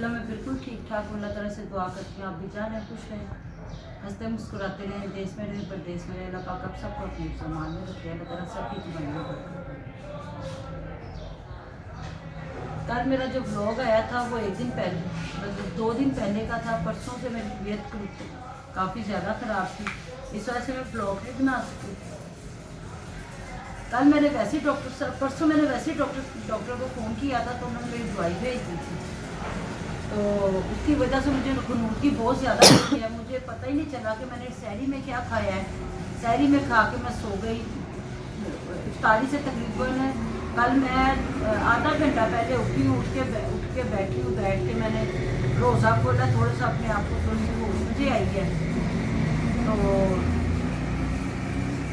अल्हम्दुलिल्लाह मैं बिल्कुल ठीक ठाक हूँ। अल्लाह ताला से दुआ करती हूँ आप भी जाने खुश रहें, हंसते मुस्कुराते रहें, देश में रहें परदेश में रहें। अल्लाह पाक आप सबको अपने सामान में रखे, अल्लाह ताला सबकी जीवन में बरकत करे। कल मेरा जो ब्लॉग आया था वो एक दिन पहले मतलब 2 दिन पहले का था। परसों से मेरी तबीयत काफ़ी ज़्यादा ख़राब थी, इस वजह से मैं ब्लॉग नहीं बना सकी। कल मैंने वैसे ही परसों मैंने वैसे ही डॉक्टर को फ़ोन किया था तो उन्होंने मेरी दवाई भेज दी थी। तो उसकी वजह से मुझे खनून की बहुत ज़्यादा है। मुझे पता ही नहीं चला कि मैंने सहरी में क्या खाया है। सहरी में खा के मैं सो गई। इफ्तारी से तकरीबन कल मैं आधा घंटा पहले उठी हूँ, उठ के बैठी हूँ। बैठ के मैंने रोज़ा खोला, थोड़ा सा अपने आप को थोड़ी सी होश मुझे आई है। तो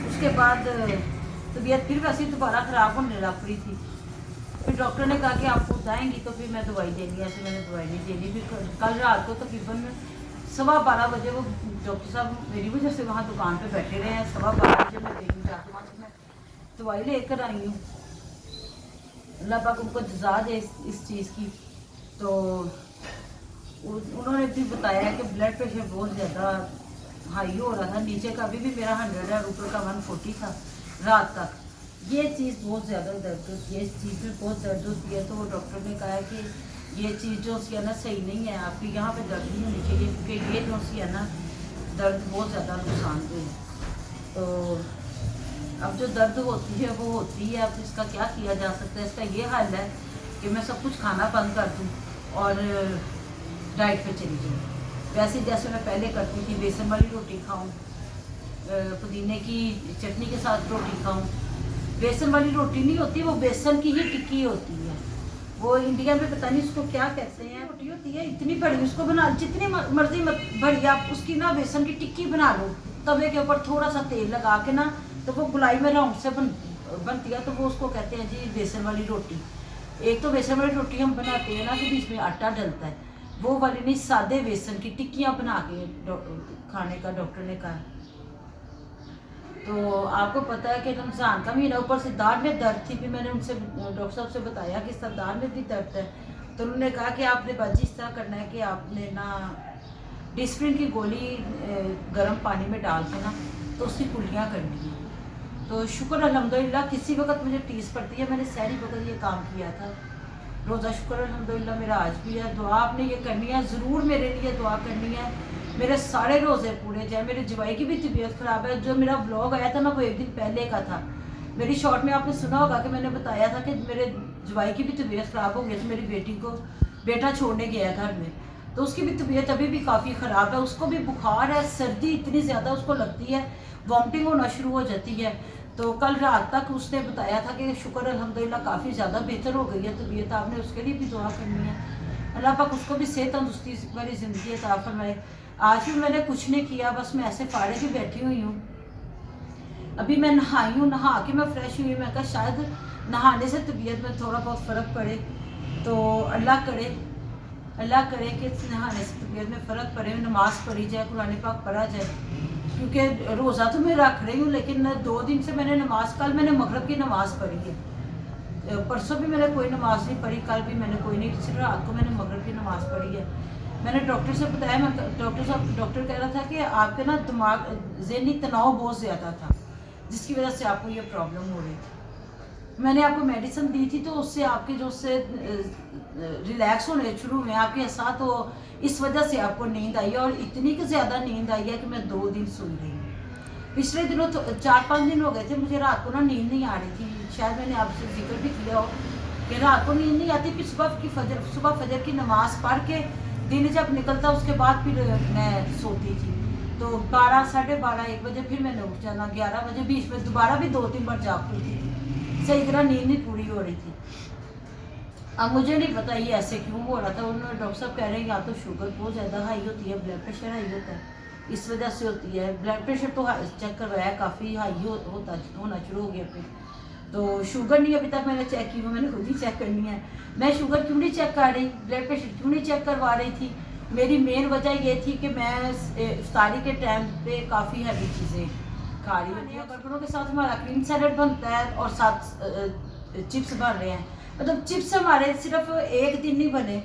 उसके बाद तबीयत फिर वैसे दोबारा ख़राब होने लग पड़ी थी। फिर डॉक्टर ने कहा कि आप जाएंगी तो फिर मैं दवाई देंगी। ऐसे मैंने दवाई नहीं देनी। फिर कल रात को तकरीबन 12:15 बजे वो डॉक्टर साहब मेरी वजह से वहाँ दुकान पे बैठे रहे हैं। 12:15 बजे मैं गई जाके वहाँ से मैं दवाई लेकर आई हूँ। अल्लाह पाक उनको जज़ा दे इस चीज़ की। तो उन्होंने फिर बताया कि ब्लड प्रेशर बहुत ज़्यादा हाई हो रहा था, नीचे का अभी भी मेरा 100 है, ऊपर का 140 था रात तक। ये चीज़ बहुत ज़्यादा दर्द होती है, इस चीज़ में बहुत दर्द होती है। तो वो डॉक्टर ने कहा कि ये चीज़ जो सी है ना सही नहीं है, आपकी यहाँ पे दर्द नहीं होनी चाहिए, क्योंकि ये जो सी है ना दर्द बहुत ज़्यादा नुकसानदेह है। तो अब जो दर्द होती है वो होती है। अब इसका क्या किया जा सकता है? इसका ये हल है कि मैं सब कुछ खाना बंद कर दूँ और डाइट पे चली जाऊँ। वैसे जैसे मैं पहले करती थी, बेसन वाली रोटी खाऊँ, पुदीने की चटनी के साथ रोटी खाऊँ। बेसन वाली रोटी नहीं होती, वो बेसन की ही टिक्की होती है। वो इंडिया में पता नहीं उसको क्या कहते हैं। रोटी होती है इतनी बड़ी, उसको बना जितनी मर्जी बड़ी आप उसकी ना बेसन की टिक्की बना लो। तवे के ऊपर थोड़ा सा तेल लगा के ना, तो वो गुलाई में राउंड से बनती है। तो वो उसको कहते हैं जी बेसन वाली रोटी। एक तो बेसन वाली रोटी हम बनाते हैं ना कि बीच में आटा डलता है, वो वाली नहीं, सादे बेसन की टिक्कियाँ बना के खाने का डॉक्टर ने कहा। तो आपको पता है कि रमज़ान का महीना, ऊपर से दाढ़ में दर्द थी। फिर मैंने उनसे डॉक्टर साहब से बताया कि सर दाढ़ में भी दर्द है। तो उन्होंने कहा कि आपने बाजी इस तरह करना है कि आपने ना डिस्प्रिन की गोली गर्म पानी में डाल के ना तो उसकी कुल्लियाँ करनी है। तो शुक्र अल्हम्दुलिल्लाह किसी वक्त मुझे टीस पड़ती है, मैंने सहरी वक्त ये काम किया था। रोज़ा शुक्र अल्हम्दुलिल्लाह मेरा आज भी है। दुआ आपने ये करनी है, ज़रूर मेरे लिए दुआ करनी है, मेरे सारे रोज़े पूरे जाए। मेरे जवाई की भी तबीयत ख़राब है। जो मेरा ब्लॉग आया था ना वो एक दिन पहले का था। मेरी शॉर्ट में आपने सुना होगा कि मैंने बताया था कि मेरे जवाई की भी तबीयत ख़राब हो गई थी। मेरी बेटी को बेटा छोड़ने गया घर में, तो उसकी भी तबीयत अभी भी काफ़ी ख़राब है। उसको भी बुखार है, सर्दी इतनी ज़्यादा उसको लगती है, वॉमिटिंग होना शुरू हो जाती है। तो कल रात तक उसने बताया था कि शुक्र अल्हम्दुलिल्लाह काफ़ी ज़्यादा बेहतर हो गई है तबीयत। आपने उसके लिए भी दुआ करनी है, अल्लाह पाक उसको भी सेहत तंदुरुस्ती वाली ज़िंदगी अता फरमाए। आज भी मैंने कुछ नहीं किया, बस मैं ऐसे फाड़े की बैठी हुई हूँ। अभी मैं नहाई हूँ, नहा के मैं फ्रेश हुई। मैं कहा शायद नहाने से तबीयत में थोड़ा बहुत फ़र्क पड़े। तो अल्लाह करे कि नहाने से तबीयत में फ़र्क पड़े, नमाज़ पढ़ी जाए, कुरान पाक पढ़ा जाए। क्योंकि रोज़ा तो मैं रख रही हूँ, लेकिन 2 दिन से मैंने नमाज़, कल मैंने मगरिब की नमाज़ पढ़ी है, परसों भी मैंने कोई नमाज़ नहीं पढ़ी, कल भी मैंने कोई नहीं, सिर्फ रात को मैंने मगरिब की नमाज़ पढ़ी है। मैंने डॉक्टर से बताया, डॉक्टर कह रहा था कि आपके ना दिमाग ज़हनी तनाव बहुत ज़्यादा था, जिसकी वजह से आपको ये प्रॉब्लम हो रही थी। मैंने आपको मेडिसिन दी थी तो उससे आपके जो उससे रिलैक्स होने शुरू हुए आपके एहसास, तो इस वजह से आपको नींद आई है। और इतनी कि ज़्यादा नींद आई है कि मैं 2 दिन सोई रही हूँ। पिछले दिनों तो 4-5 दिन हो गए थे मुझे रात को ना नींद नहीं आ रही थी। शायद मैंने आपसे जिक्र भी किया हो कि रात को नींद नहीं आती। फिर सुबह फजर की नमाज़ पढ़ के दिन जब निकलता उसके बाद फिर मैं सोती थी। तो 12, 12:30, 1 बजे फिर मैंने उठ जाना, 11 बजे बीच में दोबारा भी 2-3 बार जाग पड़ती थी, सही तरह नींद नहीं पूरी हो रही थी। अब मुझे नहीं पता ये ऐसे क्यों हो रहा था। उन्होंने डॉक्टर साहब कह रहे हैं या तो शुगर बहुत ज़्यादा हाई होती है, ब्लड प्रेशर हाई होता है, इस वजह से होती है। ब्लड प्रेशर तो चेक करवाया, काफ़ी हाई होना शुरू हो गया। फिर तो शुगर नहीं अभी तक मैंने चेक की, वो मैंने खुद ही चेक करनी है। मैं शुगर क्यों नहीं चेक कर रही, ब्लड प्रेशर क्यों नहीं चेक करवा रही थी? मेरी मेन वजह ये थी कि मैं इफ्तारी के टाइम पे काफ़ी हैवी चीज़ें खा रही होती है। बर्तनों के साथ हमारा क्रीम सैलेड बनता है और साथ चिप्स बन रहे हैं। मतलब चिप्स हमारे सिर्फ एक दिन नहीं बने,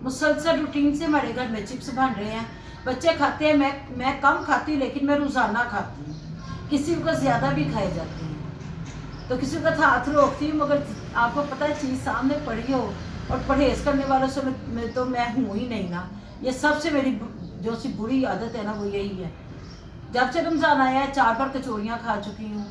मुसलसल रूटीन से हमारे घर में चिप्स बन रहे हैं, बच्चे खाते हैं, मैं कम खाती हूँ लेकिन मैं रोज़ाना खाती हूँ। किसी को ज़्यादा भी खाए जाते हैं तो किसी का हाथ रोकती हूँ, मगर आपको पता है चीज़ सामने पड़ी हो और परहेज़ करने वालों से मैं तो मैं हूँ ही नहीं ना। ये सबसे मेरी जो सी बुरी आदत है ना वो यही है। जब से रमज़ान आया है 4 बार कचौड़ियाँ खा चुकी हूँ,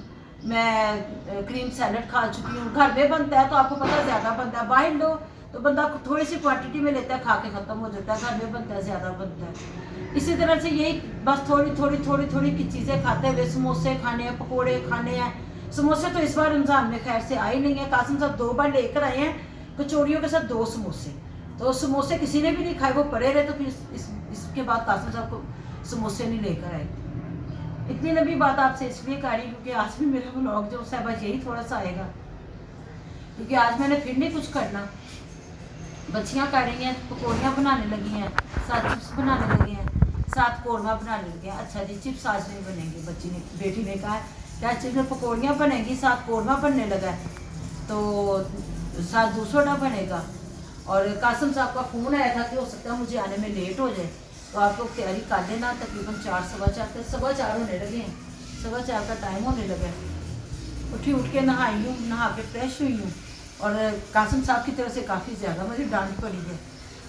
मैं क्रीम सैलड खा चुकी हूँ। घर में बनता है तो आपको पता है ज़्यादा बनता है, बाहर लो तो बंदा थोड़ी सी क्वांटिटी में लेता है, खा के ख़त्म हो जाता है। घर में बनता है ज़्यादा बनता है। इसी तरह से यही बस थोड़ी की चीज़ें खाते हुए, समोसे खाने हैं, पकौड़े खाने हैं। समोसे तो इस बार रमज़ान में खैर से आए नहीं है, कासिम साहब 2 बार लेकर आए हैं कचौड़ियों के साथ 2 समोसे। तो समोसे किसी ने भी नहीं खाए, वो पड़े रहे, तो फिर इसके बाद कासिम साहब को समोसे नहीं लेकर आए। इतनी लंबी बात आपसे इसलिए कर रही क्योंकि आज भी मेरा व्लॉग जो है बस यही थोड़ा सा आएगा, क्योंकि आज मैंने फिर नहीं कुछ करना। बच्चियाँ कर रही हैं, पकौड़ियाँ बनाने लगी हैं, साथ चिप्स बनाने लगे हैं, साथ कौरमा बनाने लगे हैं। अच्छा जी चिप्स आज नहीं बनेंगे, बेटी ने कहा क्या चिप्स में पकौड़ियाँ बनेंगी, साथ कौरमा बनने लगा है, तो साथ दूसरा बनेगा। और कासिम साहब का फ़ोन आया था कि हो सकता है मुझे आने में लेट हो जाए, तो आप लोग तैयारी कर लेना। तकरीबन 4 सवा चार होने लगे हैं, 4:15 का टाइम होने लगा है। उठ के नहाई हूँ, नहा के फ्रेश हुई हूँ। और कासिम साहब की तरफ से काफ़ी ज़्यादा मुझे डांट पड़ी है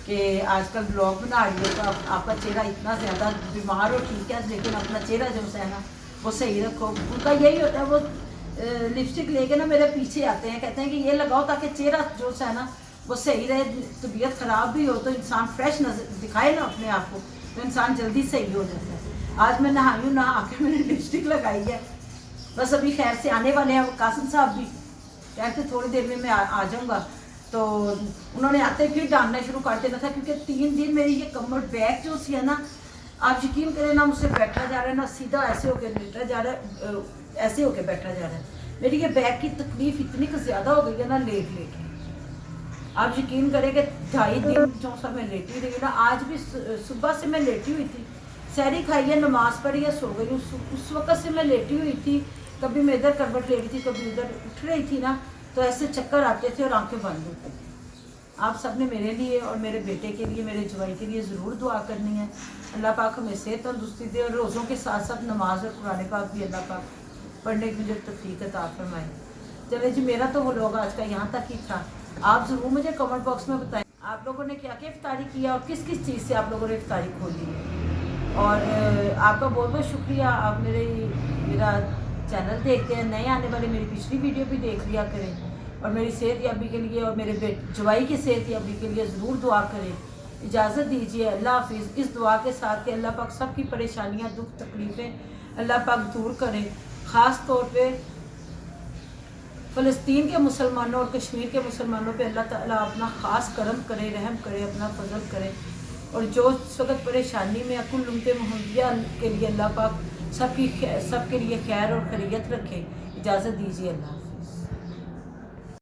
कि आजकल ब्लॉग बना रही है तो आपका चेहरा इतना ज़्यादा, बीमार हो ठीक है लेकिन अपना चेहरा जो है ना वो सही रखो। उनका यही होता है, वो लिपस्टिक लेके ना मेरे पीछे आते हैं, कहते हैं कि ये लगाओ ताकि चेहरा जो है ना वो सही रहे। तबीयत ख़राब भी हो तो इंसान फ्रेश नजर दिखाए ना अपने आप को, तो इंसान जल्दी सही हो जाता है। आज मैं नहाई हूँ, नहा के मैंने लिपस्टिक लगाई है, बस अभी खैर से आने वाले हैं कासिम साहब भी, कहते थोड़ी देर में मैं आ जाऊँगा। तो उन्होंने आते फिर डांटना शुरू कर देना था, क्योंकि 3 दिन मेरी ये कमर बैक जो सी है ना, आप यकीन करें ना, मुझसे बैठा जा रहा है ना सीधा ऐसे होकर लेटा जा रहा है, ऐसे होकर बैठा जा रहा है। मेरी ये बैक की तकलीफ इतनी ज़्यादा हो गई है ना लेट के, आप यकीन करें कि 2.5 दिन जो सा मैं लेटी रही ना। आज भी सुबह से मैं लेटी हुई थी, सहरी खाई है, नमाज़ पढ़ी है, सो गई। उस वक़्त से मैं लेटी हुई थी, कभी मैं इधर करवट ले रही थी, कभी उधर उठ रही थी ना, तो ऐसे चक्कर आते थे और आंखें बंद होती थी। आप सब ने मेरे लिए और मेरे बेटे के लिए, मेरे जवाई के लिए ज़रूर दुआ करनी है। अल्लाह पाक हमें सेहत तंदुरुस्ती दे, और रोज़ों के साथ साथ नमाज और कुरान पाक भी अल्लाह पाक पढ़ने की मुझे तौफीक अता फरमाए। चले जी, मेरा तो वो लोग आज का यहाँ तक ही था। आप ज़रूर मुझे कमेंट बॉक्स में बताएं आप लोगों ने क्या क्या इफ्तारी किया और किस किस चीज़ से आप लोगों ने इफ्तारी खोली है। और आपका बहुत बहुत शुक्रिया, आप मेरा चैनल देखते हैं, नए आने वाले मेरी पिछली वीडियो भी देख लिया करें, और मेरी सेहत याबी के लिए और मेरे जवाई की सेहत याबी के लिए ज़रूर दुआ करें। इजाज़त दीजिए, अल्लाह हाफिज़। इस दुआ के साथ कि अल्लाह पाक सबकी परेशानियाँ, दुख तकलीफ़ें अल्लाह पाक दूर करें। ख़ास तौर पे फ़लस्तीन के मुसलमानों और कश्मीर के मुसलमानों पे अल्लाह ताला अपना ख़ास करम करे, रहम करे, अपना फजल करे। और जो इस वक्त परेशानी में कुल उम्मत मुहम्मदिया के लिए अल्लाह पाक सबके लिए खैर और खैरियत रखे। इजाज़त दीजिए, अल्लाह।